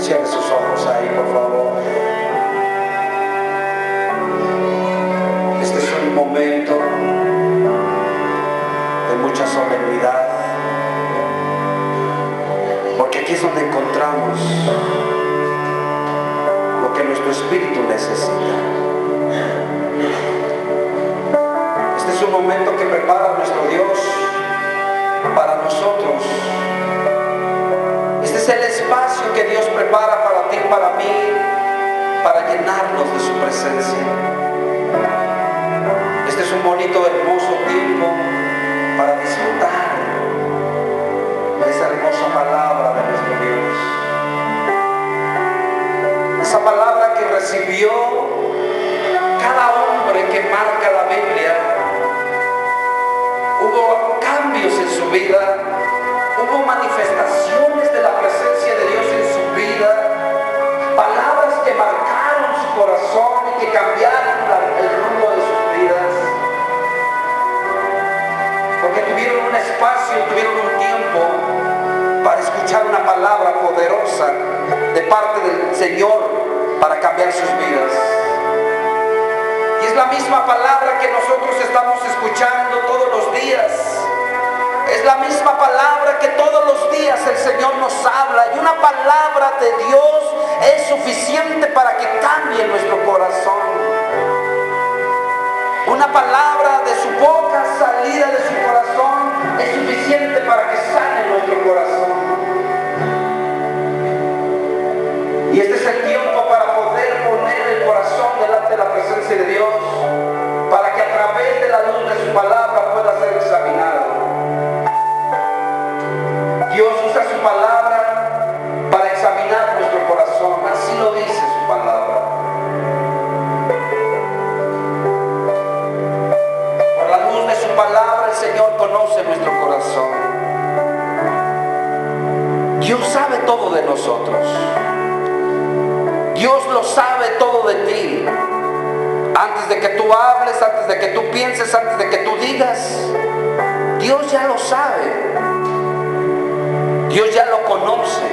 Cierre sus ojos ahí, por favor. Este es un momento de mucha solemnidad, porque aquí es donde encontramos lo que nuestro espíritu necesita. Este es un momento que prepara nuestro Dios para nosotros. Este es el espacio que Dios prepara para ti y para mí, para llenarnos de su presencia. Este es un bonito, hermoso tiempo para disfrutar de esa hermosa palabra de nuestro Dios. Esa palabra que recibió cada hombre que marca la Biblia. Hubo cambios en su vida, hubo manifestaciones de la presencia de Dios en su vida, palabras que marcaron su corazón y que cambiaron el rumbo de sus vidas, porque tuvieron un espacio, tuvieron un tiempo para escuchar una palabra poderosa de parte del Señor para cambiar sus vidas. Y es la misma palabra que nosotros estamos escuchando todos los días. Es la misma palabra que todos los días el Señor nos habla. Y una palabra de Dios es suficiente para que cambie nuestro corazón. Una palabra de su boca salida de su corazón es suficiente para que sane nuestro corazón. Y este es el tiempo para poder poner el corazón delante de la presencia de Dios, para que a través de la luz de su palabra pueda ser examinado. Dios usa su palabra para examinar nuestro corazón, así lo dice su palabra. Por la luz de su palabra el Señor conoce nuestro corazón. Dios sabe todo de nosotros. Dios lo sabe todo de ti. Antes de que tú hables, antes de que tú pienses, antes de que tú digas, Dios ya lo sabe. Dios ya lo conoce.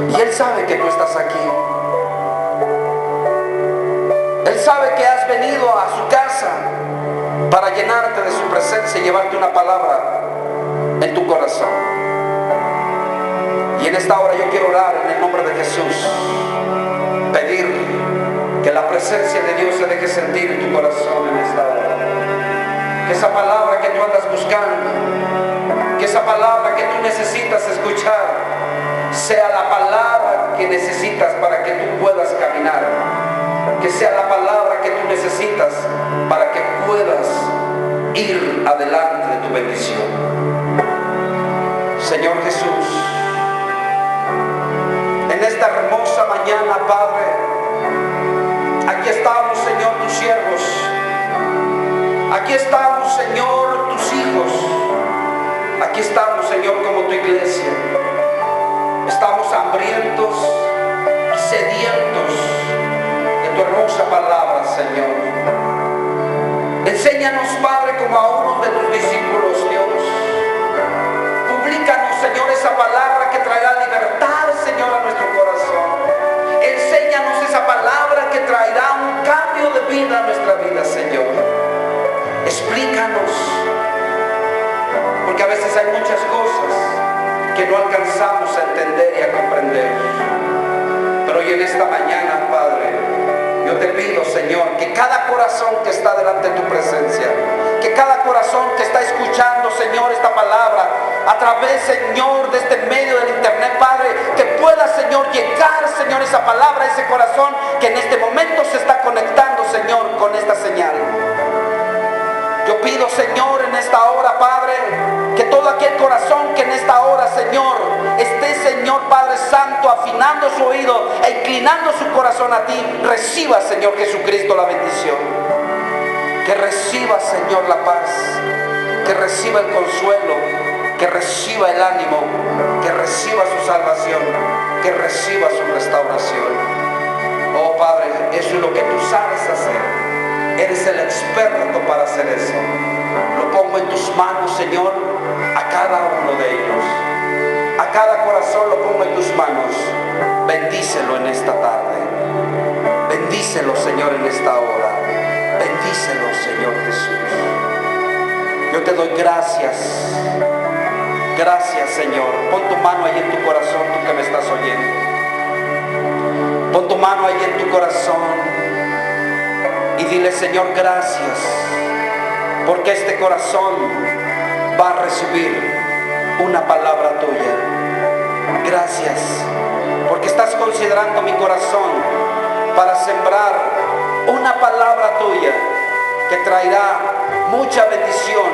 Y Él sabe que tú estás aquí. Él sabe que has venido a su casa para llenarte de su presencia y llevarte una palabra en tu corazón. Y en esta hora yo quiero orar en el nombre de Jesús, pedir que la presencia de Dios se deje sentir en tu corazón en esta hora. Que esa palabra que tú andas buscando, que esa palabra que tú necesitas escuchar, sea la palabra que necesitas para que tú puedas caminar. Que sea la palabra que tú necesitas para que puedas ir adelante de tu bendición. Señor Jesús, en esta hermosa mañana, Padre, aquí estamos, Señor, tus siervos. Aquí estamos, Señor, tus hijos. Aquí estamos, Señor, como tu iglesia. Estamos hambrientos y sedientos de tu hermosa palabra, Señor. Enséñanos, Padre, como a uno de tus discípulos, Dios. Publícanos, Señor, esa palabra que traerá libertad, Señor, a nuestro corazón. Enséñanos esa palabra que traerá un cambio de vida a nuestra vida, Señor. Explícanos, porque a veces hay muchas cosas que no alcanzamos a entender y a comprender. Pero hoy en esta mañana, Padre, yo te pido, Señor, que cada corazón que está delante de tu presencia, que cada corazón que está escuchando, Señor, esta palabra, a través, Señor, de este medio del internet, Padre, que pueda, Señor, llegar, Señor, esa palabra, ese corazón que en este momento se está conectando, Señor, con esta señal. Yo pido, Señor, en esta hora, Padre, que todo aquel corazón que en esta hora, Señor, esté, Señor, Padre Santo, afinando su oído e inclinando su corazón a ti, reciba, Señor Jesucristo, la bendición. Que reciba, Señor, la paz, que reciba el consuelo, que reciba el ánimo, que reciba su salvación, que reciba su restauración. Oh Padre, eso es lo que tú sabes hacer. Eres el experto para hacer eso. Lo pongo en tus manos, Señor, a cada uno de ellos. A cada corazón lo pongo en tus manos. Bendícelo en esta tarde. Bendícelo, Señor, en esta hora. Bendícelo, Señor Jesús. Yo te doy gracias. Gracias, Señor. Pon tu mano ahí en tu corazón, tú que me estás oyendo. Pon tu mano ahí en tu corazón y dile: Señor, gracias, porque este corazón va a recibir una palabra tuya. Gracias, porque estás considerando mi corazón para sembrar una palabra tuya que traerá mucha bendición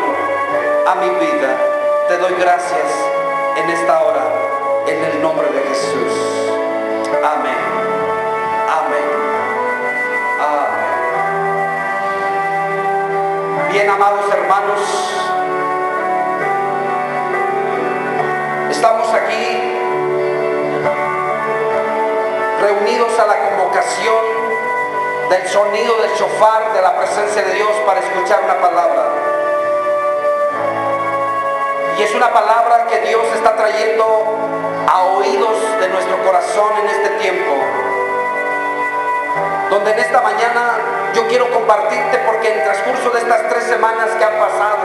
a mi vida. Te doy gracias en esta hora, en el nombre de Jesús. Amén. Amén. Amén. Bien, amados hermanos, estamos aquí reunidos a la convocación del sonido del shofar de la presencia de Dios para escuchar una palabra. Y es una palabra que Dios está trayendo a oídos de nuestro corazón en este tiempo, donde en esta mañana yo quiero compartirte, porque en el transcurso de estas 3 semanas que han pasado,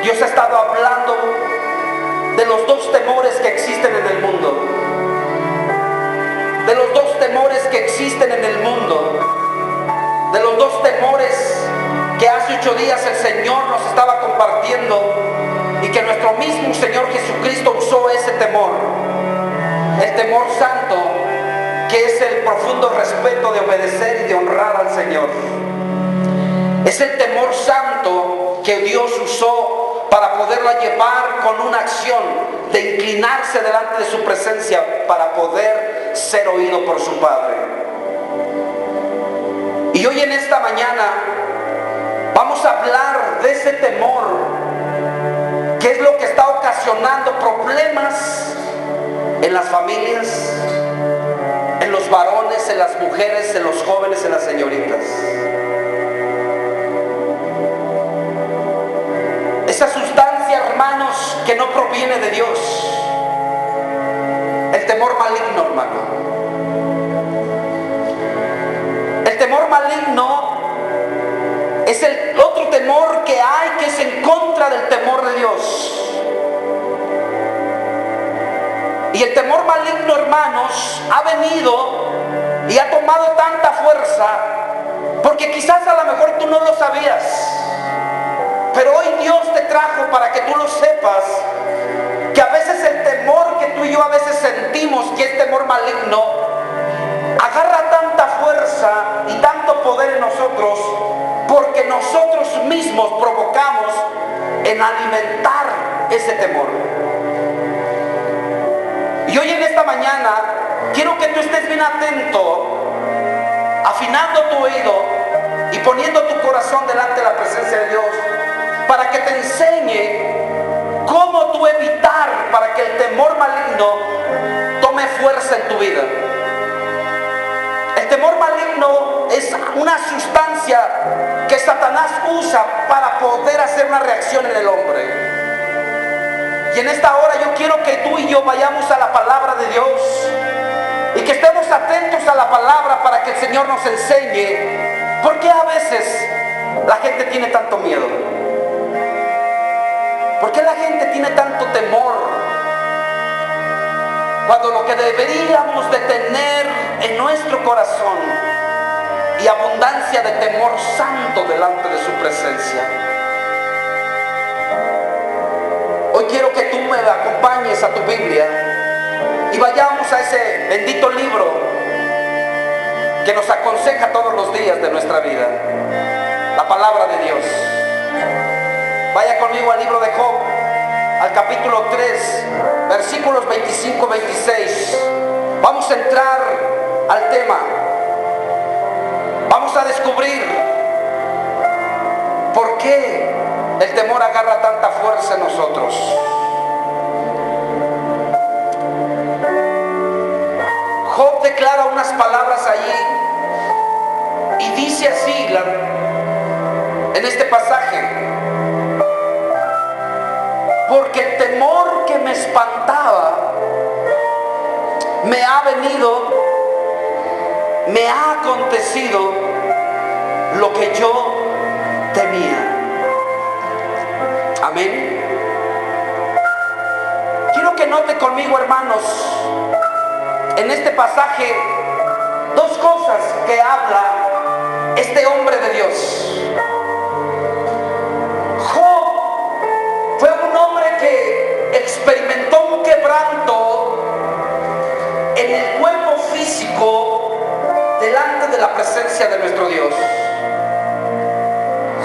Dios ha estado hablando de los 2 temores que existen en el mundo. De los 2 temores que existen en el mundo. De los 2 temores que hace 8 días el Señor nos estaba compartiendo, y que nuestro mismo Señor Jesucristo usó ese temor. El temor santo, que es el profundo respeto de obedecer y de honrar al Señor. Es el temor santo que Dios usó para poderla llevar con una acción de inclinarse delante de su presencia para poder ser oído por su Padre. Y hoy en esta mañana vamos a hablar de ese temor, que es lo que está ocasionando problemas en las familias, en los varones, en las mujeres, en los jóvenes, en las señoritas. Esa sustancia, hermanos, que no proviene de Dios. El temor maligno, hermano. El temor maligno es el otro temor que hay, que es en contra del temor de Dios. Y el temor maligno, hermanos, ha venido y ha tomado tanta fuerza, porque quizás a lo mejor tú no lo sabías, pero hoy Dios te trajo para que tú lo sepas, que a veces el temor que tú y yo a veces sentimos, que es temor maligno, agarra tanta fuerza y tanto poder en nosotros, porque nosotros mismos provocamos en alimentar ese temor. Y hoy en esta mañana quiero que tú estés bien atento, afinando tu oído y poniendo tu corazón delante de la presencia de Dios, para que te enseñe cómo tú evitar para que el temor maligno tome fuerza en tu vida. El temor maligno es una sustancia que Satanás usa para poder hacer una reacción en el hombre. Y en esta hora yo quiero que tú y yo vayamos a la palabra de Dios y que estemos atentos a la palabra para que el Señor nos enseñe por qué a veces la gente tiene tanto miedo. ¿Por qué la gente tiene tanto temor? Cuando lo que deberíamos de tener en nuestro corazón y abundancia de temor santo delante de su presencia. Hoy quiero que tú me acompañes a tu Biblia y vayamos a ese bendito libro que nos aconseja todos los días de nuestra vida, la palabra de Dios. Vaya conmigo al libro de Job, al capítulo 3, versículos 25-26. Vamos a entrar al tema. Vamos a descubrir por qué el temor agarra tanta fuerza en nosotros. Job declara unas palabras allí y dice así en este pasaje: porque el temor que me espantaba me ha venido, me ha acontecido lo que yo temía. Amén. Quiero que note conmigo, hermanos, en este pasaje dos cosas que habla este hombre de Dios. Job fue un hombre que experimentó un quebranto en el cuerpo físico delante de la presencia de nuestro Dios.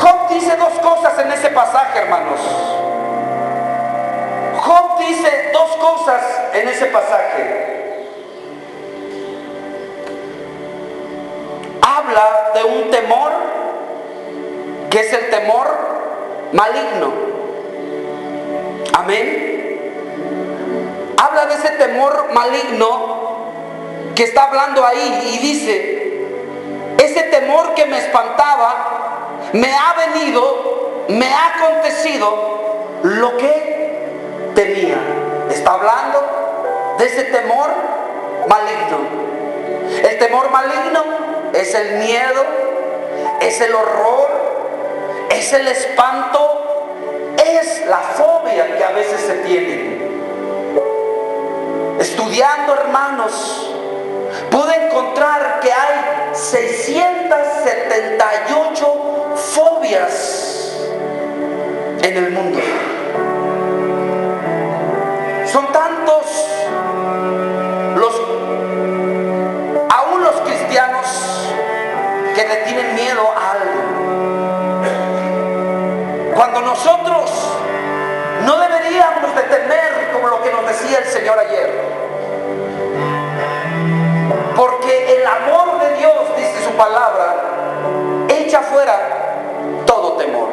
Job dice dos cosas en ese pasaje, hermanos. Job dice dos cosas en ese pasaje. Habla de un temor, que es el temor maligno. Amén. Habla de ese temor maligno que está hablando ahí y dice: ese temor que me espantaba, me ha venido, me ha acontecido lo que temía. Está hablando de ese temor maligno. El temor maligno es el miedo, es el horror, es el espanto, es la fobia que a veces se tiene. Estudiando, hermanos, pude encontrar que hay 678 fobias en el mundo. Son tantos aún los cristianos que le tienen miedo a algo, cuando nosotros no deberíamos de temer, como lo que nos decía el Señor ayer, porque el amor de Dios, dice su palabra, echa fuera todo temor.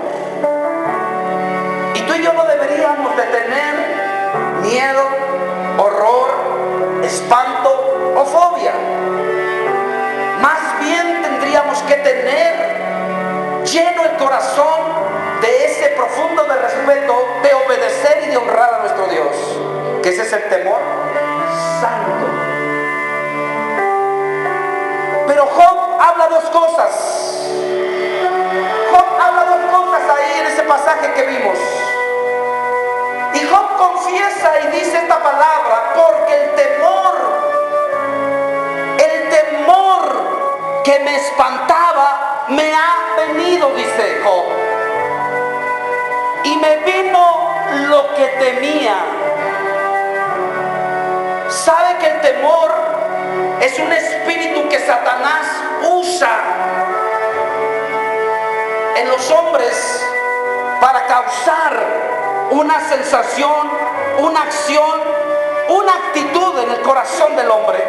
Y tú y yo no deberíamos de tener miedo, horror, espanto o fobia. Más bien tendríamos que tener lleno el corazón de ese profundo de respeto, de obedecer y de honrar a nuestro Dios, que ese es el temor santo. Pero Job habla dos cosas. Job habla dos cosas ahí en ese pasaje que vimos. Y Job confiesa y dice esta palabra: porque el temor que me espantaba me ha venido, dice Job, y me vino lo que temía. ¿Sabe que el temor es un espíritu que Satanás usa en los hombres para causar una sensación, una acción, una actitud en el corazón del hombre?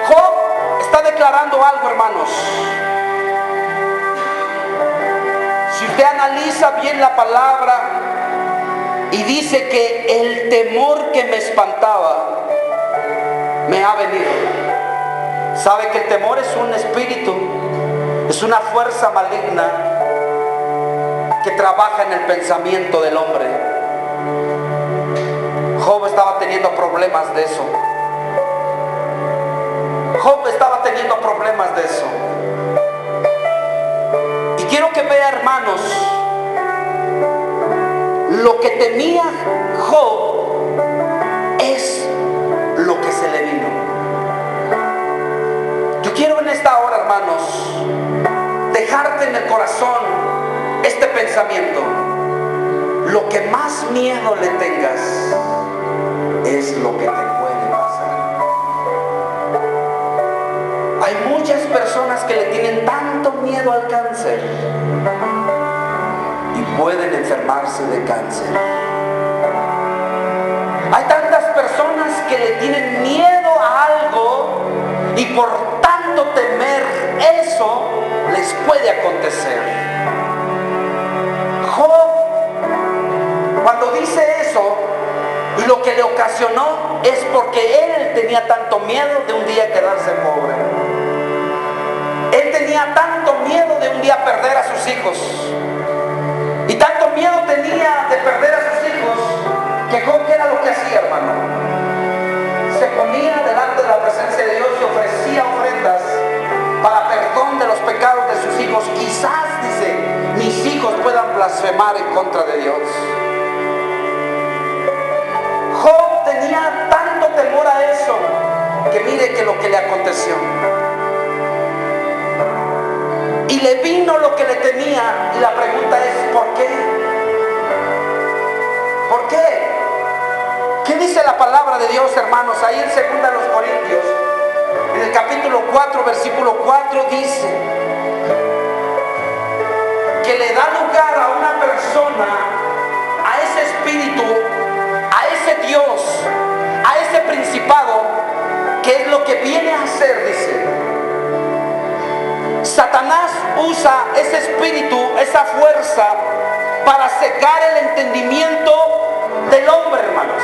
Job está declarando algo, hermanos. Si usted analiza bien la palabra y dice que el temor que me espantaba me ha venido. ¿Sabe que el temor es un espíritu? Es una fuerza maligna que trabaja en el pensamiento del hombre. Job estaba teniendo problemas de eso. Job estaba teniendo problemas de eso. Y quiero que vea, hermanos, lo que temía Job es lo que se le vino. Yo quiero en esta hora, hermanos, dejarte en el corazón este pensamiento: lo que más miedo le tengas es lo que te puede pasar. Hay muchas personas que le tienen tanto miedo al cáncer y pueden enfermarse de cáncer. Hay tantas personas que le tienen miedo a algo y por tanto temer eso les puede acontecer. Job, cuando dice eso, lo que le ocasionó es porque él tenía tanto miedo de un día quedarse pobre. Él tenía tanto miedo de un día perder a sus hijos. Y tanto miedo tenía de perder a sus hijos que contra de Dios. Job tenía tanto temor a eso que mire que lo que le aconteció. Y le vino lo que le temía, y la pregunta es, ¿por qué? ¿Por qué? ¿Qué dice la palabra de Dios, hermanos? Ahí en 2 Corintios, en el capítulo 4, versículo 4, dice que le da lugar a una persona, a ese espíritu, a ese Dios, a ese principado, que es lo que viene a hacer, dice. Satanás usa ese espíritu, esa fuerza, para cegar el entendimiento del hombre, hermanos.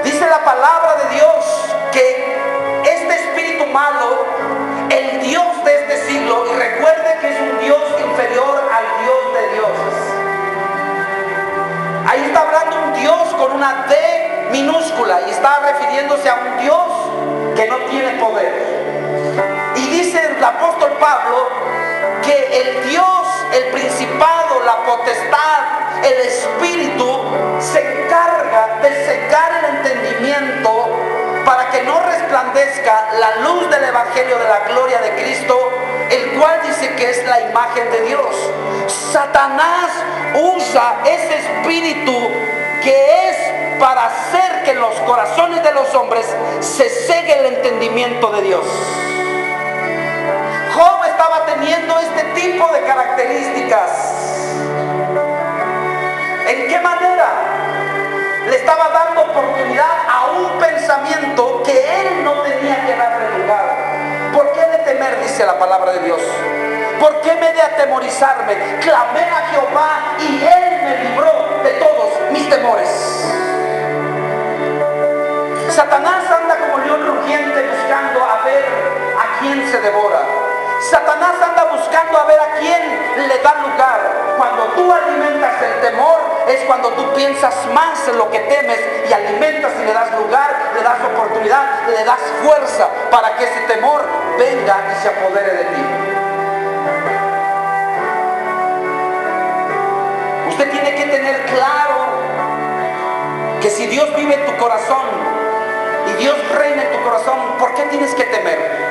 Dice la palabra de Dios que este espíritu malo, el Dios de este siglo, y recuerde que es un Dios inferior al Dios de dioses. Ahí está hablando un Dios con una D minúscula y está refiriéndose a un Dios que no tiene poder. Y dice el apóstol Pablo que el Dios, el principado, la potestad, el espíritu se encarga de cegar el entendimiento para que no resplandezca la luz del evangelio de la gloria de Cristo, el cual dice que es la imagen de Dios. Satanás usa ese espíritu que es para hacer que en los corazones de los hombres se cegue el entendimiento de Dios. Job estaba teniendo este tipo de características. ¿En qué manera? Le estaba dando oportunidad a un pensamiento que él no tenía que darle lugar. ¿Por qué de temer? Dice la palabra de Dios. ¿Por qué me de atemorizarme? Clamé a Jehová y él me libró de todos mis temores. Satanás anda como león rugiente buscando a ver a quién se devora. Satanás anda buscando a ver a quién le da lugar. Cuando tú alimentas el temor, es cuando tú piensas más en lo que temes y alimentas y le das lugar, le das oportunidad, le das fuerza para que ese temor venga y se apodere de ti. Usted tiene que tener claro que si Dios vive en tu corazón y Dios reina en tu corazón, ¿por qué tienes que temer?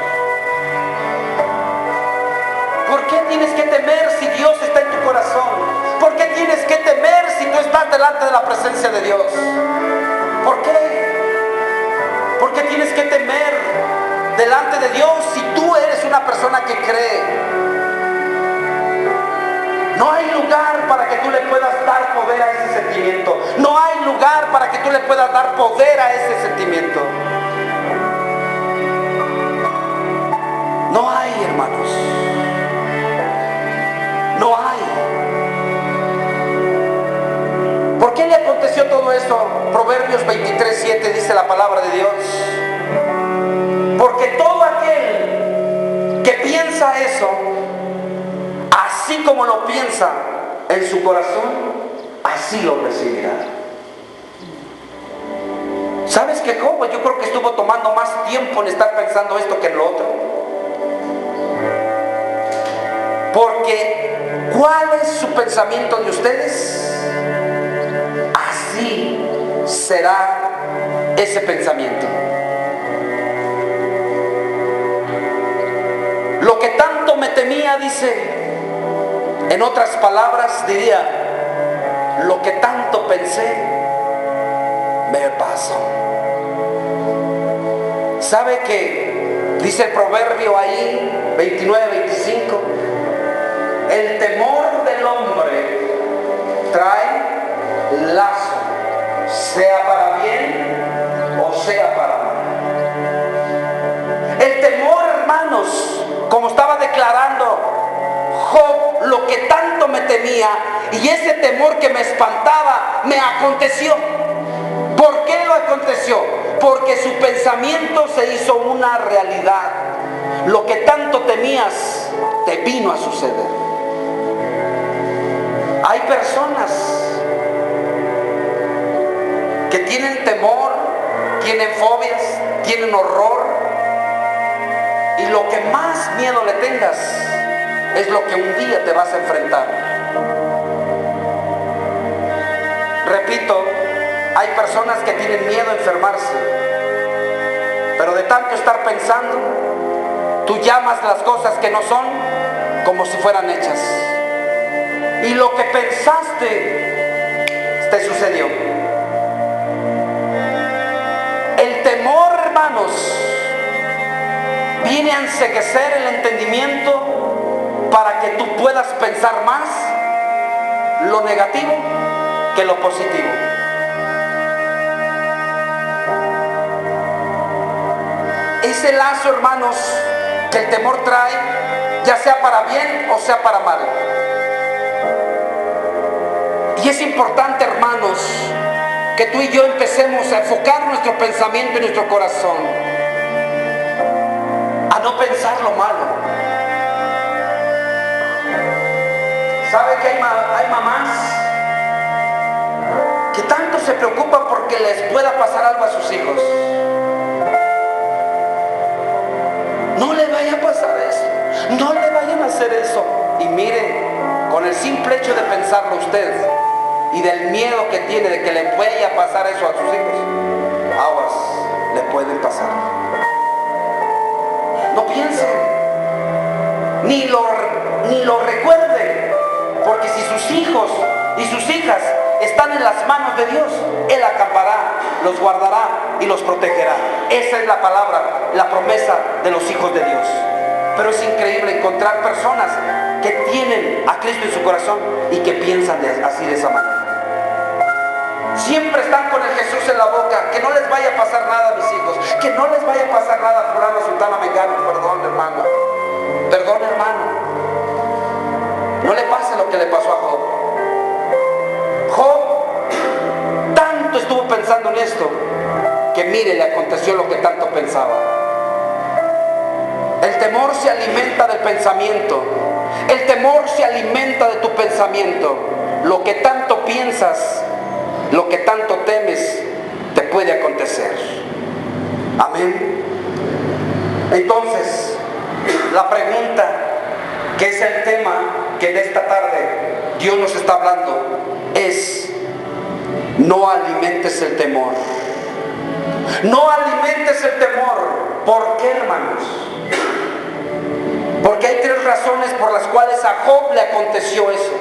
¿Por qué tienes que temer si Dios está en tu corazón? ¿Por qué tienes que temer si tú estás delante de la presencia de Dios? ¿Por qué? ¿Por qué tienes que temer delante de Dios si tú eres una persona que cree? No hay lugar para que tú le puedas dar poder a ese sentimiento. No hay lugar para que tú le puedas dar poder a ese sentimiento. No hay, hermanos. No hay. ¿Por qué le aconteció todo esto? Proverbios 23:7 dice la palabra de Dios. Porque todo aquel que piensa eso, así como lo piensa en su corazón, así lo recibirá. ¿Sabes qué, Job? Yo creo que estuvo tomando más tiempo en estar pensando esto que en lo otro. Porque ¿cuál es su pensamiento de ustedes? Así será ese pensamiento. Lo que tanto me temía, dice, en otras palabras diría, lo que tanto pensé, me pasó. ¿Sabe que dice el proverbio ahí, 29-25? El temor del hombre trae lazo, sea para bien o sea para mal. El temor, hermanos, como estaba declarando Job, lo que tanto me temía, y ese temor que me espantaba, me aconteció. ¿Por qué lo aconteció? Porque su pensamiento se hizo una realidad. Lo que tanto temías te vino a suceder. Hay personas que tienen temor, tienen fobias, tienen horror, y lo que más miedo le tengas es lo que un día te vas a enfrentar. Repito, hay personas que tienen miedo a enfermarse, pero de tanto estar pensando, tú llamas las cosas que no son como si fueran hechas. Y lo que pensaste te sucedió. El temor, hermanos, viene a enceguecer el entendimiento para que tú puedas pensar más lo negativo que lo positivo. Ese lazo, hermanos, que el temor trae, ya sea para bien o sea para mal. Y es importante, hermanos, que tú y yo empecemos a enfocar nuestro pensamiento y nuestro corazón a no pensar lo malo. ¿Sabe que hay mamás que tanto se preocupan porque les pueda pasar algo a sus hijos? No le vaya a pasar eso, no le vayan a hacer eso. Y mire, con el simple hecho de pensarlo usted y del miedo que tiene de que le vaya a pasar eso a sus hijos, aguas, le pueden pasar. No piense, ni lo recuerde, porque si sus hijos y sus hijas están en las manos de Dios, Él acampará, los guardará y los protegerá. Esa es la palabra, la promesa de los hijos de Dios. Pero es increíble encontrar personas que tienen a Cristo en su corazón y que piensan así, de esa manera. Siempre están con el Jesús en la boca, que no les vaya a pasar nada a mis hijos, que no les vaya a pasar nada a fulano, sultana, mengano. Perdón, hermano, perdón, hermano, no le pase lo que le pasó a Job. Job tanto estuvo pensando en esto, que mire, le aconteció lo que tanto pensaba. El temor se alimenta del pensamiento. El temor se alimenta de tu pensamiento. Lo que tanto piensas, lo que tanto temes, te puede acontecer. Amén. Entonces, la pregunta, que es el tema que en esta tarde Dios nos está hablando, es: no alimentes el temor. No alimentes el temor. ¿Por qué, hermanos? Porque hay tres razones por las cuales a Job le aconteció eso.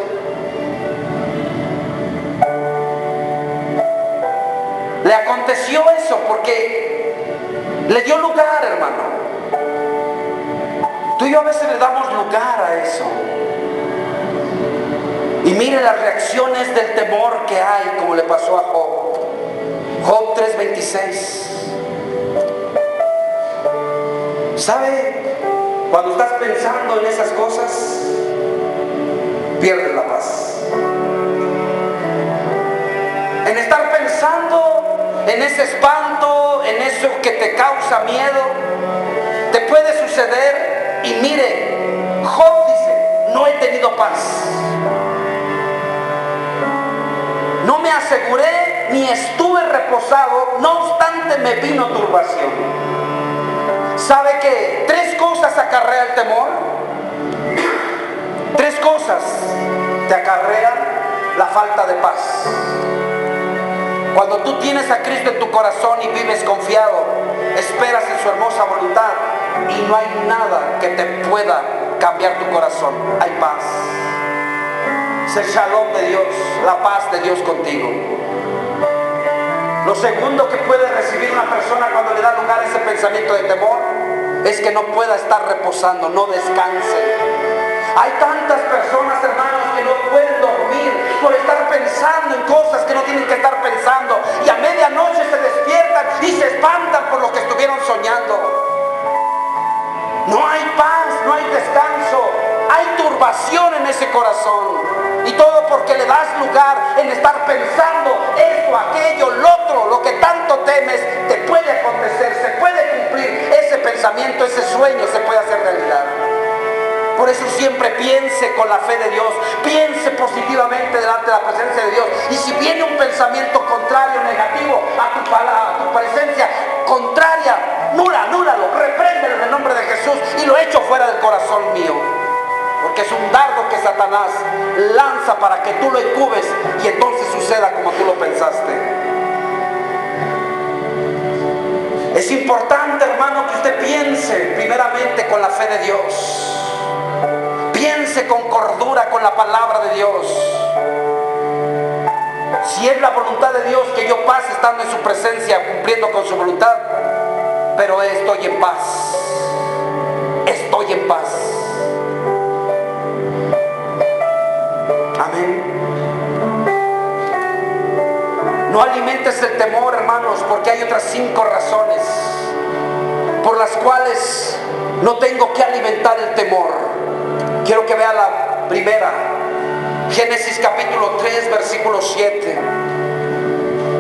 Le aconteció eso porque le dio lugar, hermano. Tú y yo a veces le damos lugar a eso. Y mire las reacciones del temor que hay, como le pasó a Job. Job 3:26. ¿Sabe? Cuando estás pensando en esas cosas, pierdes la paz. En estar pensando en ese espanto, en eso que te causa miedo, te puede suceder. Y mire, Job dice: no he tenido paz. No me aseguré ni estuve reposado, no obstante me vino turbación. ¿Sabe que tres cosas acarrea el temor? Tres cosas te acarrean la falta de paz. Cuando tú tienes a Cristo en tu corazón y vives confiado, esperas en su hermosa voluntad y no hay nada que te pueda cambiar tu corazón. Hay paz. Es el shalom de Dios, la paz de Dios contigo. Lo segundo que puede recibir una persona cuando le da lugar a ese pensamiento de temor es que no pueda estar reposando, no descanse. Hay tantas personas, hermanos, que no pueden dormir por estar pensando en cosas que no tienen que estar pensando, y a medianoche se despiertan y se espantan por lo que estuvieron soñando. No hay paz, no hay descanso, hay turbación en ese corazón. Y todo porque le das lugar en estar pensando esto, aquello, lo otro, lo que tanto temes, te puede acontecer, se puede cumplir ese pensamiento, ese sueño se puede hacer realidad. Por eso siempre piense con la fe de Dios, piense positivamente delante de la presencia de Dios. Y si viene un pensamiento contrario, negativo a tu palabra, a tu presencia, contraria, núlalo, repréndelo en el nombre de Jesús y lo echo fuera del corazón mío. Porque es un dardo que Satanás lanza para que tú lo incubes y entonces suceda como tú lo pensaste. Es importante, hermano, que usted piense primeramente con la fe de Dios. Piense con cordura con la palabra de Dios. Si es la voluntad de Dios que yo pase estando en su presencia, cumpliendo con su voluntad, pero estoy en paz. Estoy en paz. Amén. No alimentes el temor, hermanos, porque hay otras 5 razones por las cuales no tengo que alimentar el temor. Quiero que vea la primera. Génesis capítulo 3, versículo 7.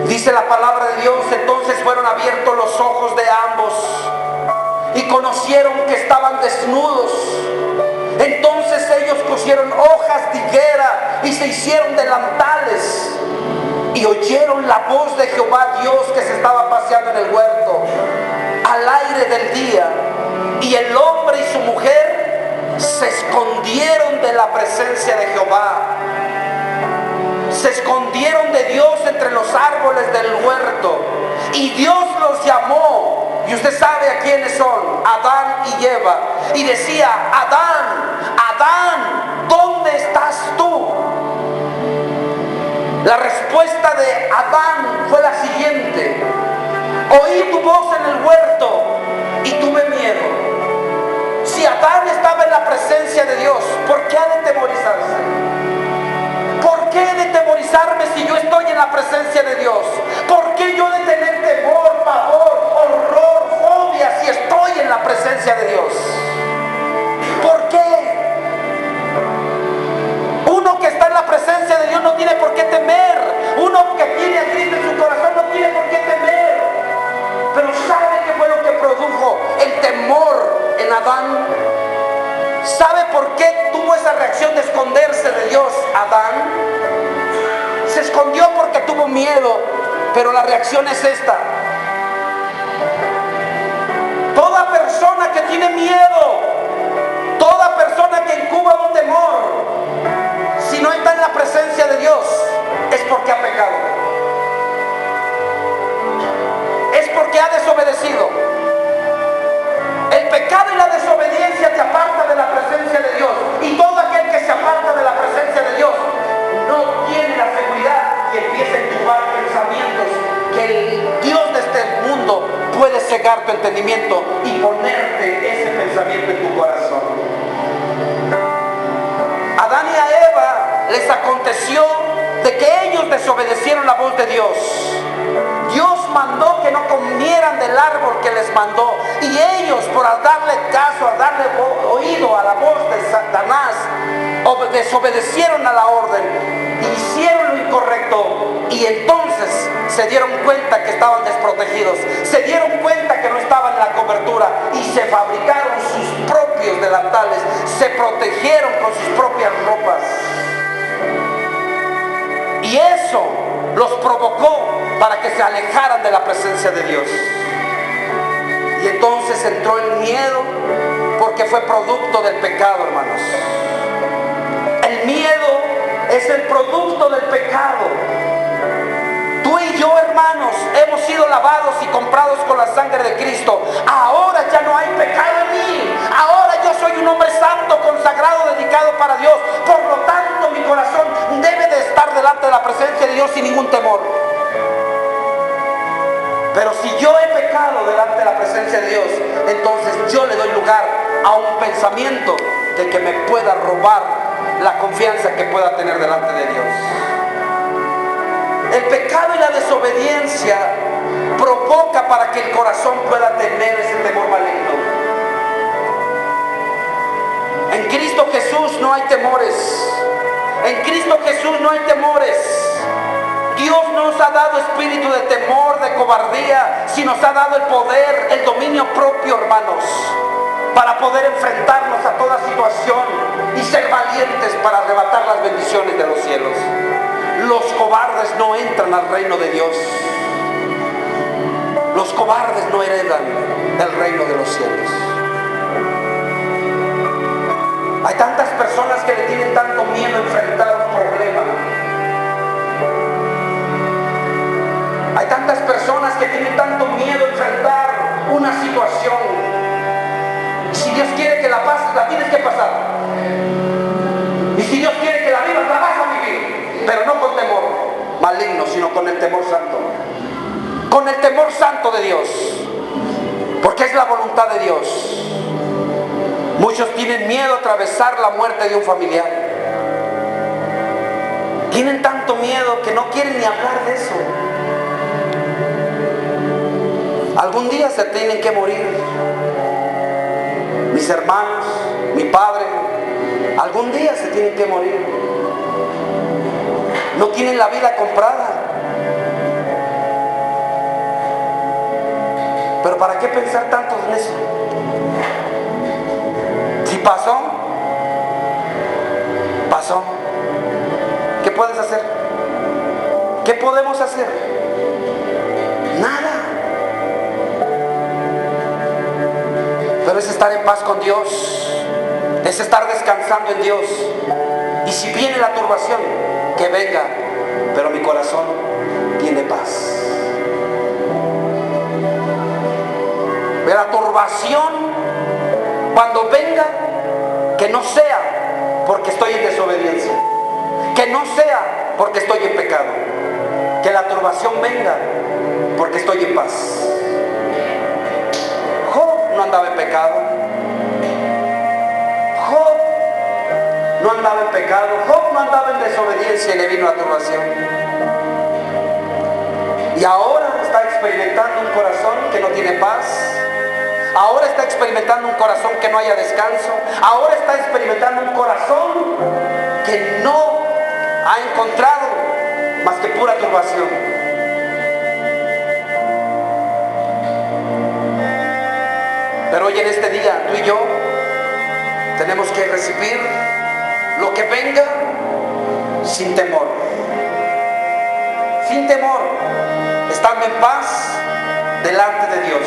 Dice la palabra de Dios: entonces fueron abiertos los ojos de ambos y conocieron que estaban desnudos. Entonces ellos cosieron hojas de higuera y se hicieron delantales. Y oyeron la voz de Jehová Dios que se estaba paseando en el huerto al aire del día. Y el hombre y su mujer se escondieron de la presencia de Jehová. Se escondieron de Dios entre los árboles del huerto. Y Dios los llamó. Y usted sabe a quiénes son: Adán y Eva. Y decía: Adán, Adán, ¿dónde estás tú? La respuesta de Adán fue la siguiente: oí tu voz en el huerto y tuve miedo. Si Adán estaba en la presencia de Dios, ¿por qué ha de temorizarse? ¿Por qué he de temorizarme si yo estoy en la presencia de Dios? ¿Por qué yo he de tener temor, pavor, horror, fobia si estoy en la presencia de Dios? ¿Por qué? Uno que está en la presencia de Dios no tiene por qué temer. Uno que tiene a Cristo en su corazón no tiene por qué temer. Pero ¿sabe qué fue lo que produjo el temor en Adán? ¿Sabe por qué tuvo esa reacción de esconderse de Dios Adán? Se escondió porque tuvo miedo. Pero la reacción es esta: toda persona que tiene miedo, toda persona que incuba un temor, si no está en la presencia de Dios, es porque ha pecado. Es porque ha desobedecido. El pecado y la desobediencia te aparta de la presencia de Dios. Y todo aquel que se aparta de la presencia de Dios no tiene la seguridad y empieza a incubar pensamientos que el Dios de este mundo puede cegar tu entendimiento y ponerte ese pensamiento en tu corazón. Adán y a Eva les aconteció de que ellos desobedecieron la voz de Dios. Dios mandó que no comieran del árbol que les mandó, y ellos, por darle caso, a darle oído a la voz de Satanás, desobedecieron a la orden, hicieron lo incorrecto, y entonces se dieron cuenta que estaban desprotegidos, se dieron cuenta que no estaban en la cobertura, y se fabricaron sus propios delantales, se protegieron con sus propias ropas. Y eso los provocó para que se alejaran de la presencia de Dios. Y entonces entró el miedo, porque fue producto del pecado, hermanos. El miedo es el producto del pecado. Tú y yo, hermanos, hemos sido lavados y comprados con la sangre de Cristo. Ahora ya no hay pecado en mí. Ahora yo soy un hombre santo, consagrado, dedicado para Dios. Por lo tanto, mi corazón debe de estar delante de la presencia de Dios sin ningún temor. Pero si yo he pecado delante de la presencia de Dios, entonces yo le doy lugar a un pensamiento de que me pueda robar la confianza que pueda tener delante de Dios. El pecado y la desobediencia provoca para que el corazón pueda tener ese temor maligno. En Cristo Jesús no hay temores. En Cristo Jesús no hay temores. Dios no nos ha dado espíritu de temor, de cobardía, sino nos ha dado el poder, el dominio propio, hermanos, para poder enfrentarnos a toda situación y ser valientes para arrebatar las bendiciones de los cielos. Los cobardes no entran al reino de Dios. Los cobardes no heredan el reino de los cielos. Hay tantas personas que le tienen tanto miedo a enfrentar un problema. Hay tantas personas que tienen tanto miedo a enfrentar una situación. Y si Dios quiere que la pases, la tienes que pasar. Y si Dios quiere que la vivas, la vas a vivir. Pero no con temor maligno, sino con el temor santo. Con el temor santo de Dios. Porque es la voluntad de Dios. Muchos tienen miedo a atravesar la muerte de un familiar. Tienen tanto miedo que no quieren ni hablar de eso. Algún día se tienen que morir. Mis hermanos, mi padre, algún día se tienen que morir. No tienen la vida comprada. Pero ¿para qué pensar tanto en eso? Si pasó, pasó. ¿Qué puedes hacer? ¿Qué podemos hacer? Nada. Pero es estar en paz con Dios, es estar descansando en Dios. Y si viene la turbación, que venga, pero mi corazón tiene paz. Pero la turbación, cuando venga, que no sea porque estoy en desobediencia, que no sea porque estoy en pecado, que la turbación venga porque estoy en paz. Job no andaba en pecado. Job no andaba en pecado. Job no andaba en desobediencia y le vino la turbación. Y ahora está experimentando un corazón que no tiene paz. Ahora está experimentando un corazón que no haya descanso. Ahora está experimentando un corazón que no ha encontrado más que pura turbación. Pero hoy en este día, tú y yo tenemos que recibir lo que venga sin temor. Sin temor, estando en paz delante de Dios.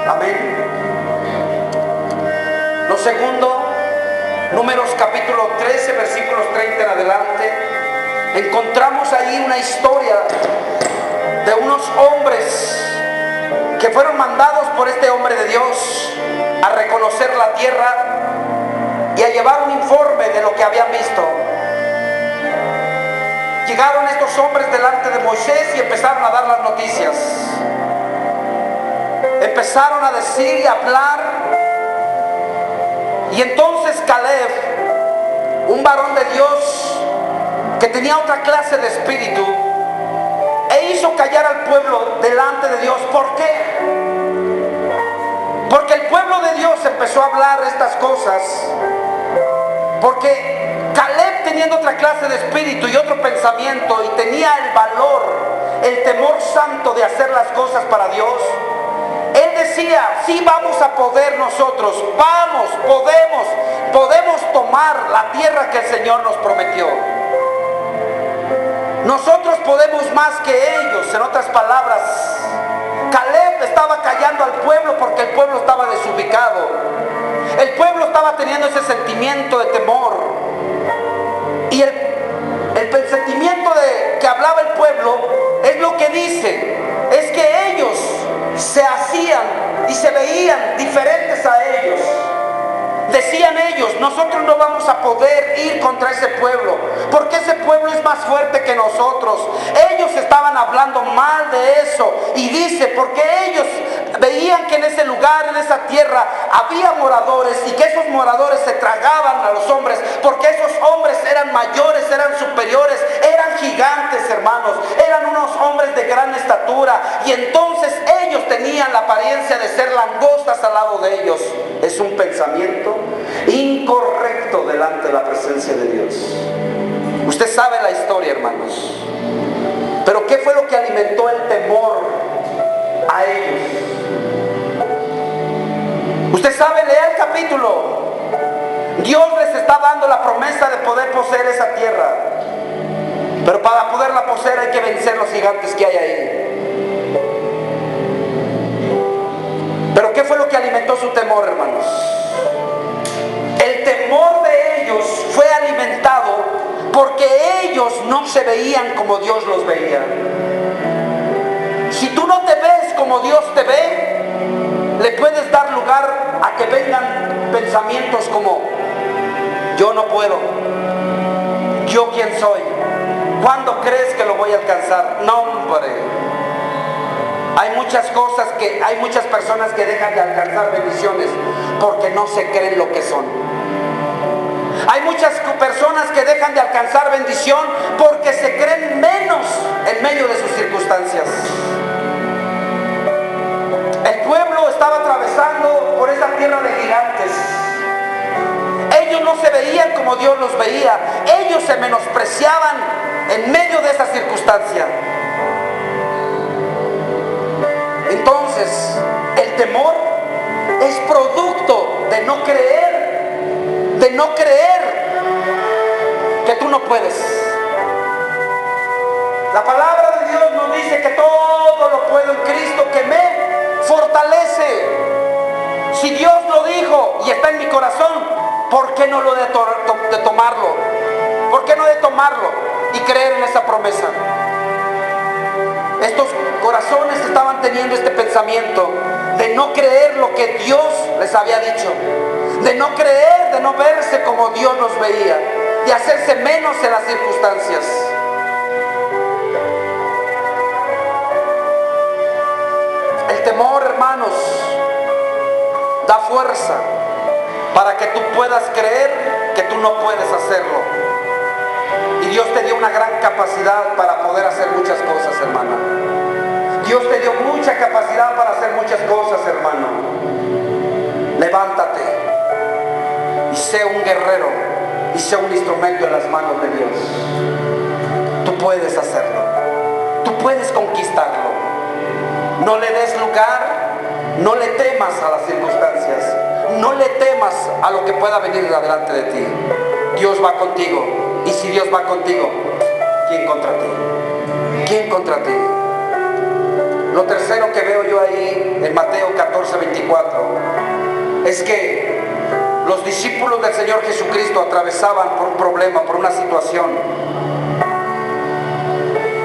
Amén. Lo segundo, Números capítulo 13, versículos 30 en adelante, encontramos ahí una historia de unos hombres que fueron mandados por este hombre de Dios a reconocer la tierra y a llevar un informe de lo que habían visto. Llegaron estos hombres delante de Moisés y empezaron a dar las noticias. Empezaron a decir y a hablar. Y entonces Caleb, un varón de Dios que tenía otra clase de espíritu, hizo callar al pueblo delante de Dios. ¿Por qué? Porque el pueblo de Dios empezó a hablar estas cosas porque Caleb, teniendo otra clase de espíritu y otro pensamiento, y tenía el valor, el temor santo de hacer las cosas para Dios, él decía: sí, vamos a poder nosotros, vamos, podemos tomar la tierra que el Señor nos prometió. Nosotros podemos más que ellos. En otras palabras, Caleb estaba callando al pueblo porque el pueblo estaba desubicado. El pueblo estaba teniendo ese sentimiento de temor. Y el sentimiento de que hablaba el pueblo es lo que dice, es que ellos se hacían y se veían diferentes a ellos. Decían ellos: nosotros no vamos a poder ir contra ese pueblo porque ese pueblo es más fuerte que nosotros. Ellos estaban hablando mal de eso, y dice: porque ellos veían que en ese lugar, en esa tierra, había moradores, y que esos moradores se tragaban a los hombres, porque esos hombres eran mayores, eran superiores, eran gigantes, hermanos, eran unos hombres de gran estatura, y entonces ellos tenían la apariencia de ser langostas al lado de ellos. Es un pensamiento incorrecto delante de la presencia de Dios. Usted sabe la historia, hermanos. Pero ¿qué fue lo que alimentó el temor a ellos? Usted sabe, lea el capítulo. Dios les está dando la promesa de poder poseer esa tierra, pero para poderla poseer hay que vencer los gigantes que hay ahí. Pero ¿qué fue lo que alimentó su temor, hermanos? El temor porque ellos no se veían como Dios los veía. Si tú no te ves como Dios te ve, le puedes dar lugar a que vengan pensamientos como: yo no puedo, yo quién soy, ¿cuándo crees que lo voy a alcanzar? No, hombre. Hay muchas personas que dejan de alcanzar bendiciones porque no se creen lo que son. Hay muchas personas que dejan de alcanzar bendición porque se creen menos en medio de sus circunstancias. El pueblo estaba atravesando por esa tierra de gigantes. Ellos no se veían como Dios los veía. Ellos se menospreciaban en medio de esa circunstancia. Entonces, el temor es producto de no creer que tú no puedes. La palabra de Dios nos dice que todo lo puedo en Cristo que me fortalece. Si Dios lo dijo y está en mi corazón, ¿por qué no lo de tomarlo? ¿Por qué no de tomarlo y creer en esa promesa? Estos corazones estaban teniendo este pensamiento de no creer lo que Dios les había dicho, de no creer, de no verse como Dios los veía, de hacerse menos en las circunstancias. El temor, hermanos, da fuerza para que tú puedas creer que tú no puedes hacerlo. Y Dios te dio una gran capacidad para poder hacer muchas cosas, hermana. Dios te dio mucha capacidad para hacer muchas cosas, hermano. Levántate y sé un guerrero y sé un instrumento en las manos de Dios. Tú puedes hacerlo. Tú puedes conquistarlo. No le des lugar, no le temas a las circunstancias, no le temas a lo que pueda venir delante de ti. Dios va contigo. Y si Dios va contigo, ¿quién contra ti? ¿Quién contra ti? Lo tercero que veo yo ahí en Mateo 14:24 es que los discípulos del Señor Jesucristo atravesaban por un problema, por una situación.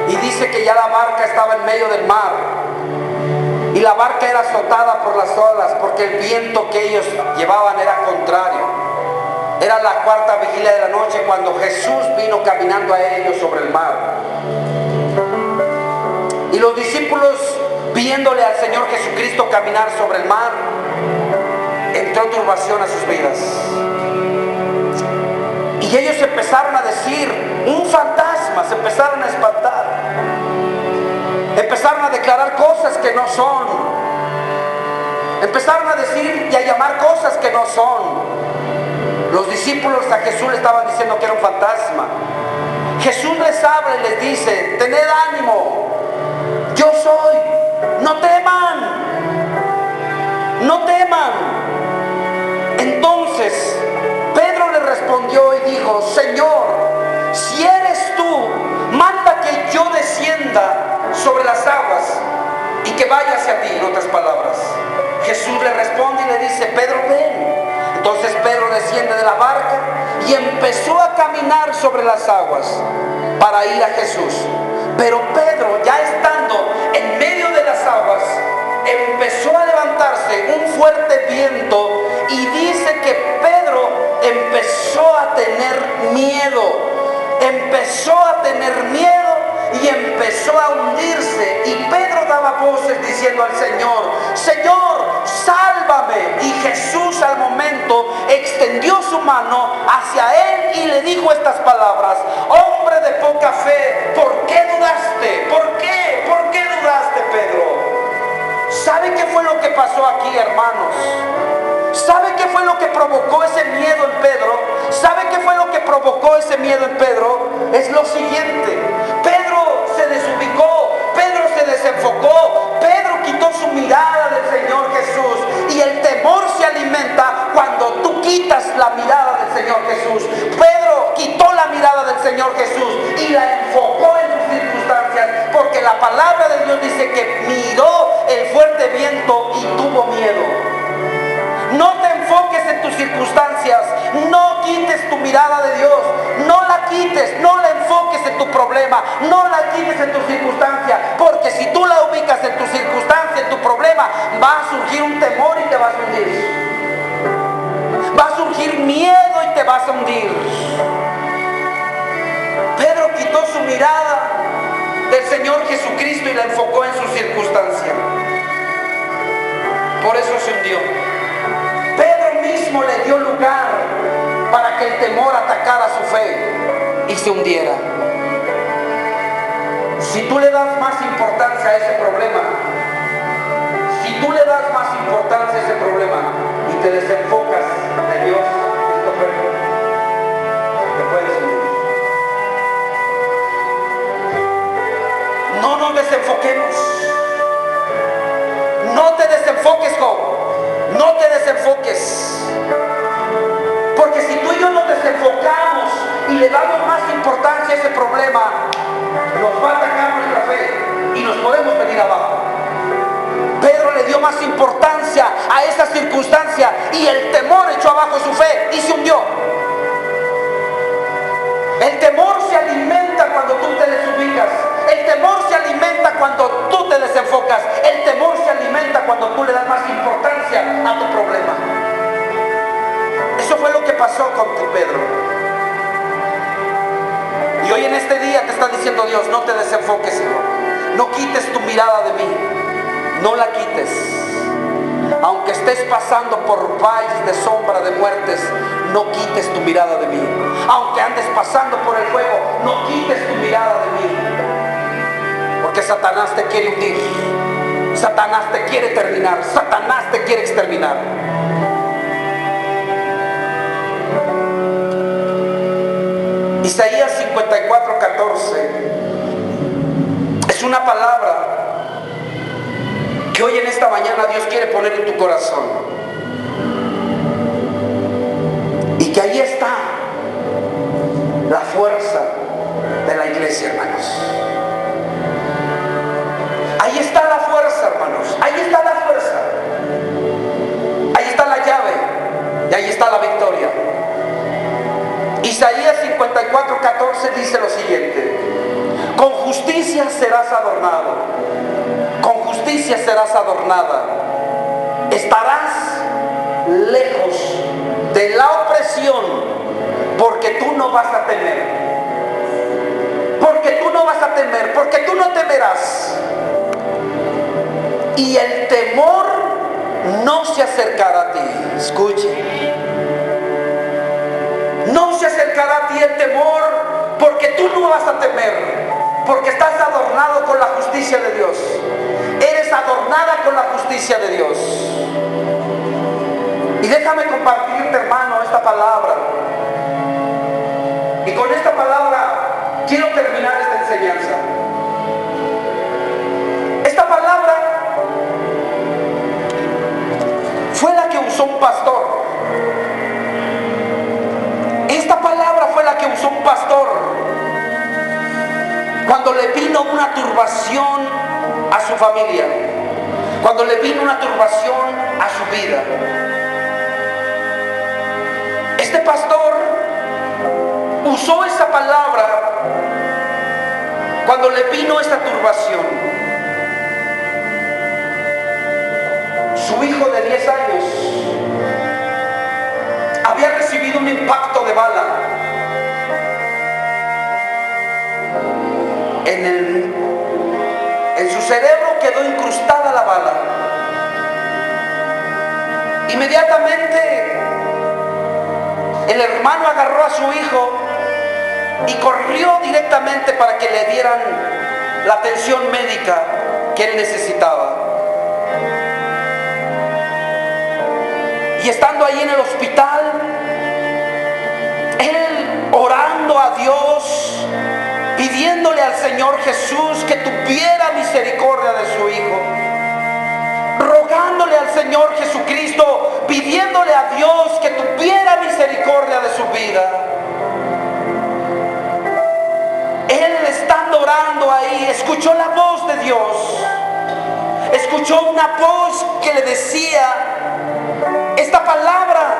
Y dice que ya la barca estaba en medio del mar. Y la barca era azotada por las olas porque el viento que ellos llevaban era contrario. Era la cuarta vigilia de la noche cuando Jesús vino caminando a ellos sobre el mar. Y los discípulos, viéndole al Señor Jesucristo caminar sobre el mar, entró turbación a sus vidas. Y ellos empezaron a decir: un fantasma. Se empezaron a espantar. Empezaron a declarar cosas que no son. Empezaron a decir y a llamar cosas que no son. Los discípulos a Jesús le estaban diciendo que era un fantasma. Jesús les habla y les dice: tened ánimo, yo soy, no teman, no teman. Entonces Pedro le respondió y dijo: Señor, si eres tú, manda que yo descienda sobre las aguas y que vaya hacia ti. En otras palabras, Jesús le responde y le dice: Pedro, ven. Entonces Pedro desciende de la barca y empezó a caminar sobre las aguas para ir a Jesús. Pero Pedro, ya estando en medio de las aguas, empezó a levantarse un fuerte viento y dice que Pedro empezó a tener miedo. Empezó a tener miedo y empezó a hundirse. Y Pedro daba voces diciendo al Señor: Señor, sálvame. Y Jesús al momento extendió su mano hacia él y le dijo estas palabras: hombre de poca fe, ¿por qué dudaste? ¿Por qué? ¿Por qué dudaste, Pedro? ¿Sabe qué fue lo que pasó aquí, hermanos? ¿Sabe qué fue lo que provocó ese miedo en Pedro? ¿Sabe qué fue lo que provocó ese miedo en Pedro? Es lo siguiente: Pedro se desubicó, Pedro se desenfocó, Pedro quitó su mirada del Señor Jesús. Y el temor se alimenta cuando tú quitas la mirada del Señor Jesús. Pedro quitó la mirada del Señor Jesús y la enfocó en sus circunstancias, porque la palabra de Dios dice que miró el fuerte viento y tuvo miedo. No te enfoques en tus circunstancias, no quites tu mirada de Dios, no la quites, no problema, no la quites en tu circunstancia, porque si tú la ubicas en tu circunstancia, en tu problema, va a surgir un temor y te vas a hundir. Va a surgir miedo y te vas a hundir. Pedro quitó su mirada del Señor Jesucristo y la enfocó en su circunstancia. Por eso se hundió. Pedro mismo le dio lugar para que el temor atacara su fe y se hundiera. Si tú le das más importancia a ese problema, si tú le das más importancia a ese problema y te desenfocas de Dios, te puedes hundir. No nos desenfoquemos. No te desenfoques, Job. No te desenfoques. Porque si tú y yo nos desenfocamos y le damos más importancia a ese problema, nos va a atacar nuestra fe y nos podemos venir abajo. Pedro le dio más importancia a esa circunstancia y el temor echó abajo su fe y se hundió. El temor se alimenta cuando tú te desubicas. El temor se alimenta cuando tú te desenfocas. El temor se alimenta cuando tú le das más importancia a tu problema. Eso fue lo que pasó con Pedro. Y hoy en este día te está diciendo Dios, no te desenfoques, Señor. No quites tu mirada de mí. No la quites. Aunque estés pasando por valles de sombra de muertes, no quites tu mirada de mí. Aunque andes pasando por el fuego, no quites tu mirada de mí. Porque Satanás te quiere hundir. Satanás te quiere terminar. Satanás te quiere exterminar. Isaías 54:14 es una palabra que hoy en esta mañana Dios quiere poner en tu corazón. Y que ahí está la fuerza de la iglesia, hermanos. Ahí está la fuerza, hermanos. Ahí está la fuerza. Ahí está la llave. Y ahí está la victoria. Isaías 54:14 dice lo siguiente: con justicia serás adornado, con justicia serás adornada, estarás lejos de la opresión, porque tú no vas a temer, porque tú no vas a temer, porque tú no temerás, y el temor no se acercará a ti. Escuche. No se acercará a ti el temor, porque tú no vas a temer, porque estás adornado con la justicia de Dios. Eres adornada con la justicia de Dios. Y déjame compartirte, hermano, esta palabra. Y con esta palabra quiero terminar esta enseñanza. Esta palabra fue la que usó un pastor. Esta palabra fue la que usó un pastor cuando le vino una turbación a su familia, cuando le vino una turbación a su vida. Este pastor usó esa palabra cuando le vino esta turbación. Su hijo de 10 años había recibido un impacto de bala en su cerebro. Quedó incrustada la bala. Inmediatamente el hermano agarró a su hijo y corrió directamente para que le dieran la atención médica que él necesitaba. Y estando ahí en el hospital, él orando a Dios, pidiéndole al Señor Jesús que tuviera misericordia de su hijo, rogándole al Señor Jesucristo, pidiéndole a Dios que tuviera misericordia de su vida. Él, estando orando ahí, escuchó la voz de Dios. Escuchó una voz que le decía esta palabra: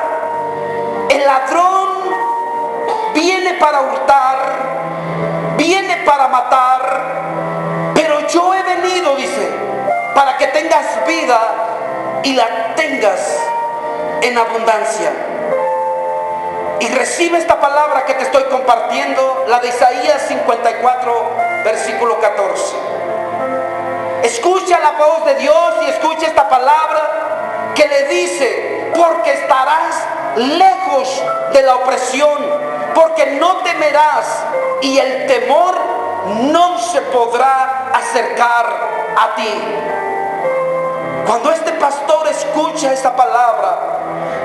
el ladrón viene para hurtar, viene viene para matar, pero yo he venido, dice, para que tengas vida y la tengas en abundancia. Y recibe esta palabra que te estoy compartiendo, la de Isaías 54, versículo 14. Escucha la voz de Dios y escucha esta palabra que le dice: porque estarás lejos de la opresión, porque no temerás y el temor no se podrá acercar a ti. Cuando este pastor escucha esta palabra,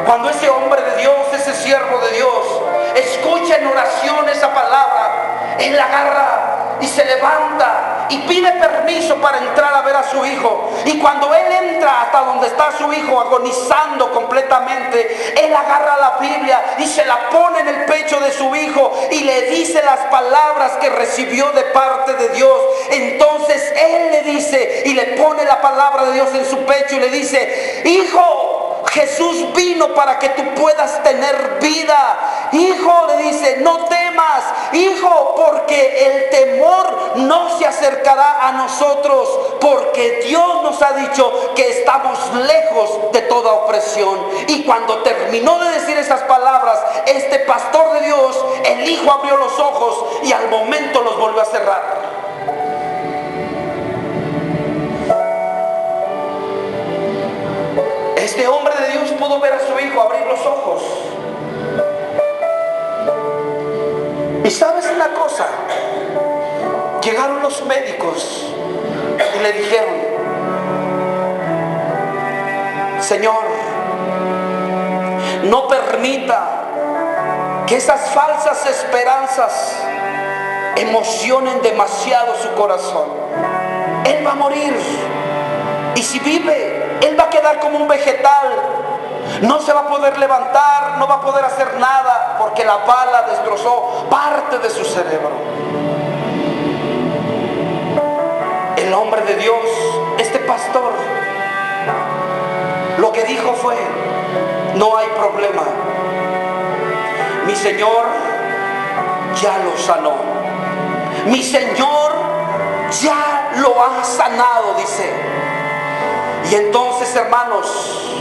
cuando ese hombre de Dios, ese siervo de Dios, escucha en oración esa palabra, él la agarra y se levanta y pide permiso para entrar a ver a su hijo. Y cuando él entra hasta donde está su hijo agonizando completamente, él agarra la Biblia y se la pone en el pecho de su hijo y le dice las palabras que recibió de parte de Dios. Entonces él le dice y le pone la palabra de Dios en su pecho y le dice: hijo, Jesús vino para que tú puedas tener vida. Hijo, le dice, no temas, hijo, porque el temor no se acercará a nosotros, porque Dios nos ha dicho que estamos lejos de toda opresión. Y cuando terminó de decir esas palabras, este pastor de Dios, el hijo abrió los ojos y al momento los volvió a cerrar. Este hombre de Dios pudo ver a su hijo abrir los ojos. Y sabes una cosa, llegaron los médicos y le dijeron: Señor, no permita que esas falsas esperanzas emocionen demasiado su corazón. Él va a morir, y si vive, él va a quedar como un vegetal. No se va a poder levantar, no va a poder hacer nada, porque la bala destrozó parte de su cerebro. El hombre de Dios, este pastor, lo que dijo fue: no hay problema, mi Señor ya lo sanó, mi Señor ya lo ha sanado, dice. Y entonces, hermanos,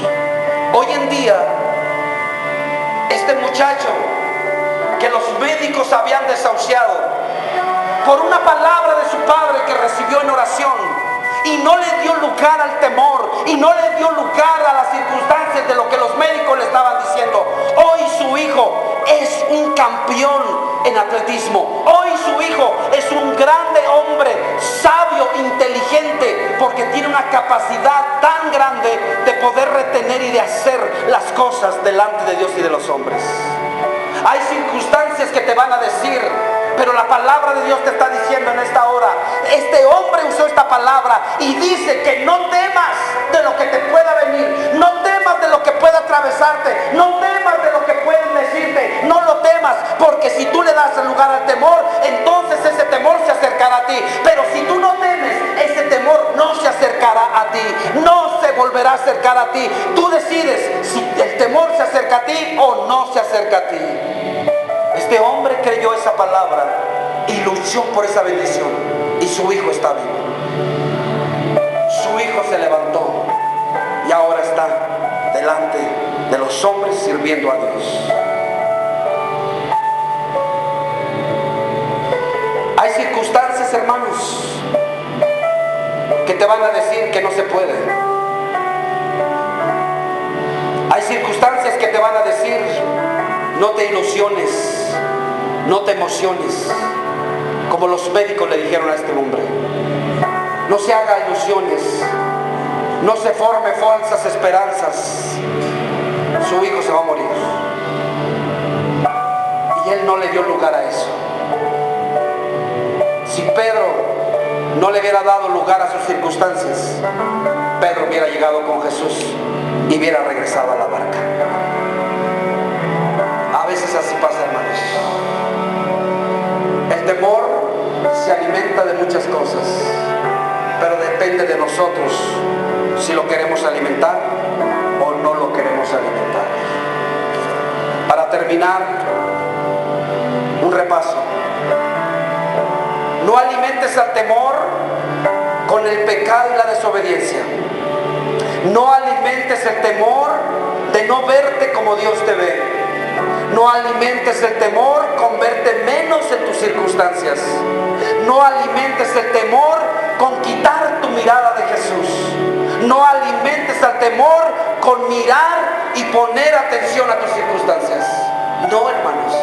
hoy en día, este muchacho que los médicos habían desahuciado, por una palabra de su padre que recibió en oración, y no le dio lugar al temor, y no le dio lugar a las circunstancias de lo que los médicos le estaban diciendo, hoy su hijo es un campeón en atletismo. Hoy su hijo es un grande hombre, sabio, inteligente, porque tiene una capacidad tan grande de poder retener y de hacer las cosas delante de Dios y de los hombres. Hay circunstancias que te van a decir, pero la palabra de Dios te está diciendo en esta hora. Este hombre usó esta palabra y dice que no temas de lo que te pueda venir, no temas de lo que pueda atravesarte, no temas de lo que pueden decirte, no lo temas, porque si tú le das lugar al temor, entonces ese temor se acercará a ti. Pero si tú no temes, ese temor no se acercará a ti, no se volverá a acercar a ti. Tú decides si el temor se acerca a ti o no se acerca a ti. Este hombre creyó esa palabra y luchó por esa bendición, y su hijo está vivo. Su hijo se levantó y ahora está delante de los hombres sirviendo a Dios. Hay circunstancias, hermanos, que te van a decir que no se puede. Hay circunstancias que te van a decir: no te ilusiones, no te emociones, como los médicos le dijeron a este hombre. No se haga ilusiones, no se forme falsas esperanzas. Su hijo se va a morir. Y él no le dio lugar a eso. Si Pedro no le hubiera dado lugar a sus circunstancias, Pedro hubiera llegado con Jesús y hubiera regresado a la barca. A veces así pasa, hermanos. El temor se alimenta de muchas cosas, pero depende de nosotros si lo queremos alimentar o no lo queremos alimentar. Para terminar, un repaso. No alimentes al temor con el pecado y la desobediencia. No alimentes el temor de no verte como Dios te ve. No alimentes el temor con verte menos en tus circunstancias. No alimentes el temor con quitar tu mirada de Jesús. No alimentes al temor con mirar y poner atención a tus circunstancias. No, hermanos.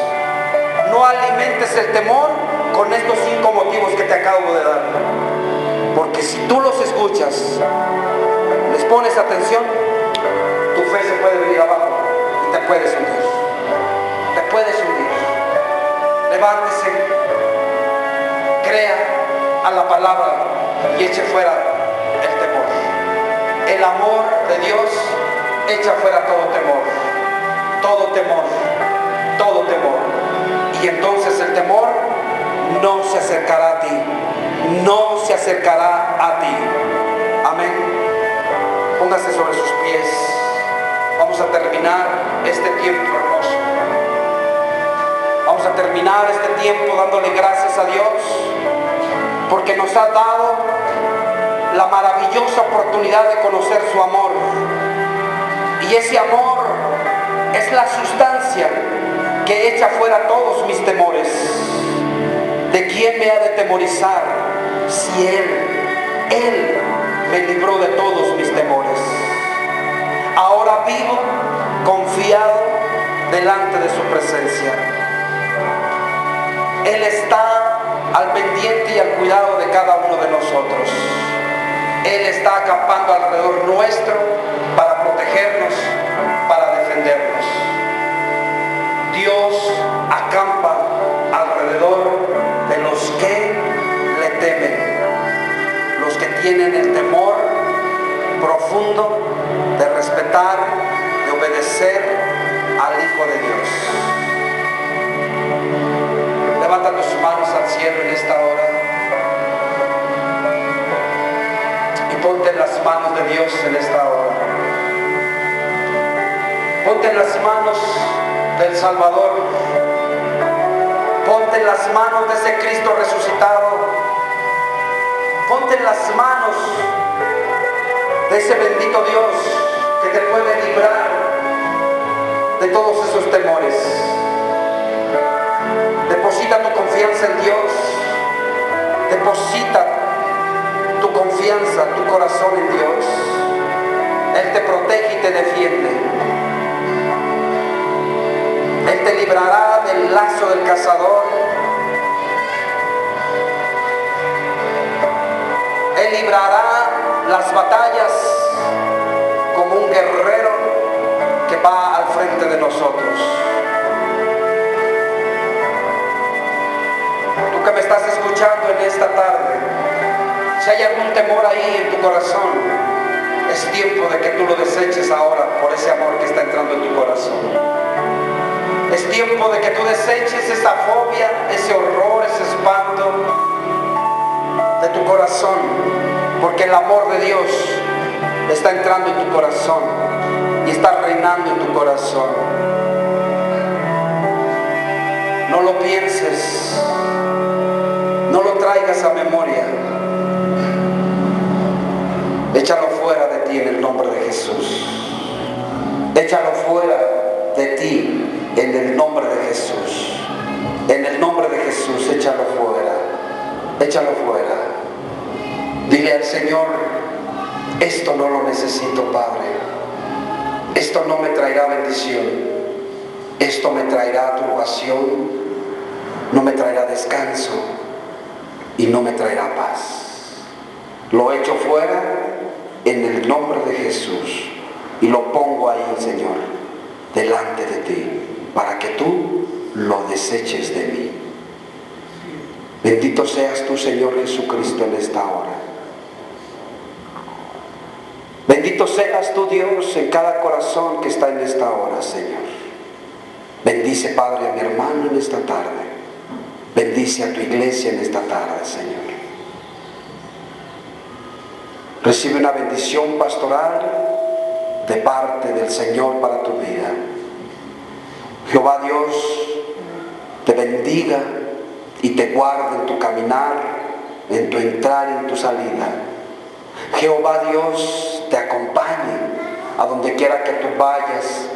No alimentes el temor con estos 5 motivos que te acabo de dar. Porque si tú los escuchas, les pones atención, tu fe se puede venir abajo y te puedes hundir. Te puedes hundir. Levántese, crea a la palabra y eche fuera el temor. El amor de Dios echa fuera todo temor. Todo temor. Todo temor. Y entonces el temor no se acercará a ti. No se acercará a ti. Amén. Póngase sobre sus pies. Vamos a terminar este tiempo hermoso. Vamos a terminar este tiempo dándole gracias a Dios porque nos ha dado la maravillosa oportunidad de conocer su amor. Y ese amor es la sustancia que echa fuera todos mis temores. ¿De quién me ha de temorizar si Él me libró de todos mis temores? Ahora vivo confiado delante de su presencia. Él está al pendiente y al cuidado de cada uno de nosotros. Él está acampando alrededor nuestro para protegernos, para defendernos. Dios acampa alrededor de los que le temen, los que tienen el temor profundo de respetar, de obedecer al Hijo de Dios. Levanta tus manos al cielo en esta hora y ponte en las manos de Dios en esta hora. Ponte en las manos del Salvador. Ponte en las manos de ese Cristo resucitado. Ponte en las manos de ese bendito Dios que te puede librar de todos esos temores. Deposita tu confianza en Dios. Deposita tu confianza, tu corazón en Dios. Él te protege y te defiende. Él te librará del lazo del cazador. Él librará las batallas como un guerrero que va al frente de nosotros. Tú que me estás escuchando en esta tarde, si hay algún temor ahí en tu corazón, es tiempo de que tú lo deseches ahora por ese amor que está entrando en tu corazón. Es tiempo de que tú deseches esa fobia, ese horror, ese espanto de tu corazón, porque el amor de Dios está entrando en tu corazón y está reinando en tu corazón. No lo pienses, no lo traigas a memoria. Échalo fuera de ti en el nombre de Jesús. Échalo fuera de ti en el nombre de Jesús. En el nombre de Jesús, échalo fuera. Échalo fuera. Dile al Señor: esto no lo necesito, Padre. Esto no me traerá bendición. Esto me traerá turbación. No me traerá descanso. Y no me traerá paz. Lo echo fuera en el nombre de Jesús. Y lo pongo ahí, Señor, delante de ti, para que tú lo deseches de mí. Bendito seas tú, Señor Jesucristo, en esta hora. Bendito seas tú, Dios, en cada corazón que está en esta hora, Señor. Bendice, Padre, a mi hermano en esta tarde. Bendice a tu iglesia en esta tarde, Señor. Recibe una bendición pastoral de parte del Señor para tu vida. Jehová Dios te bendiga y te guarde en tu caminar en tu entrar y en tu salida. Jehová Dios te acompañe a donde quiera que tú vayas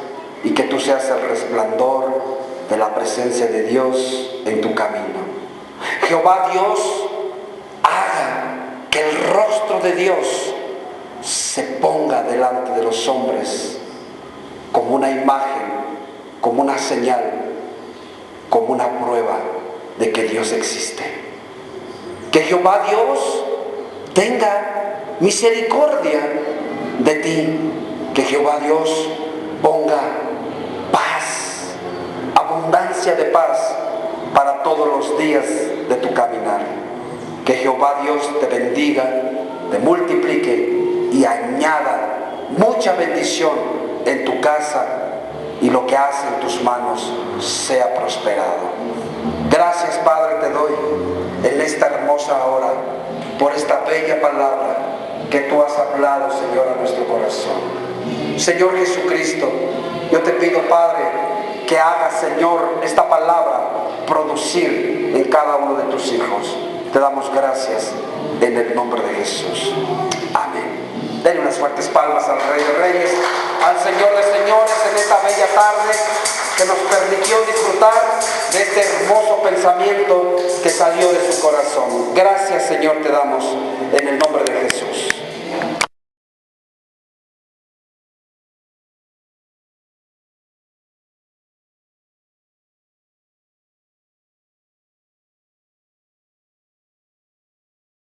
y que tú seas el resplandor de la presencia de Dios en tu camino. Jehová Dios haga que el rostro de Dios se ponga delante de los hombres como una imagen, como una señal, como una prueba de que Dios existe. Que Jehová Dios tenga misericordia de ti. Que Jehová Dios ponga paz, abundancia de paz para todos los días de tu caminar. Que Jehová Dios te bendiga, te multiplique y añada mucha bendición en tu casa, y lo que hace en tus manos sea prosperado. Gracias, Padre, te doy en esta hermosa hora por esta bella palabra que tú has hablado, Señor, a nuestro corazón. Señor Jesucristo, yo te pido, Padre, que hagas, Señor, esta palabra producir en cada uno de tus hijos. Te damos gracias en el nombre de Jesús. Amén. Denle unas fuertes palmas al Rey de Reyes, al Señor de Señores, en esta bella tarde que nos permitió disfrutar de este hermoso pensamiento que salió de su corazón. Gracias, Señor, te damos en el nombre de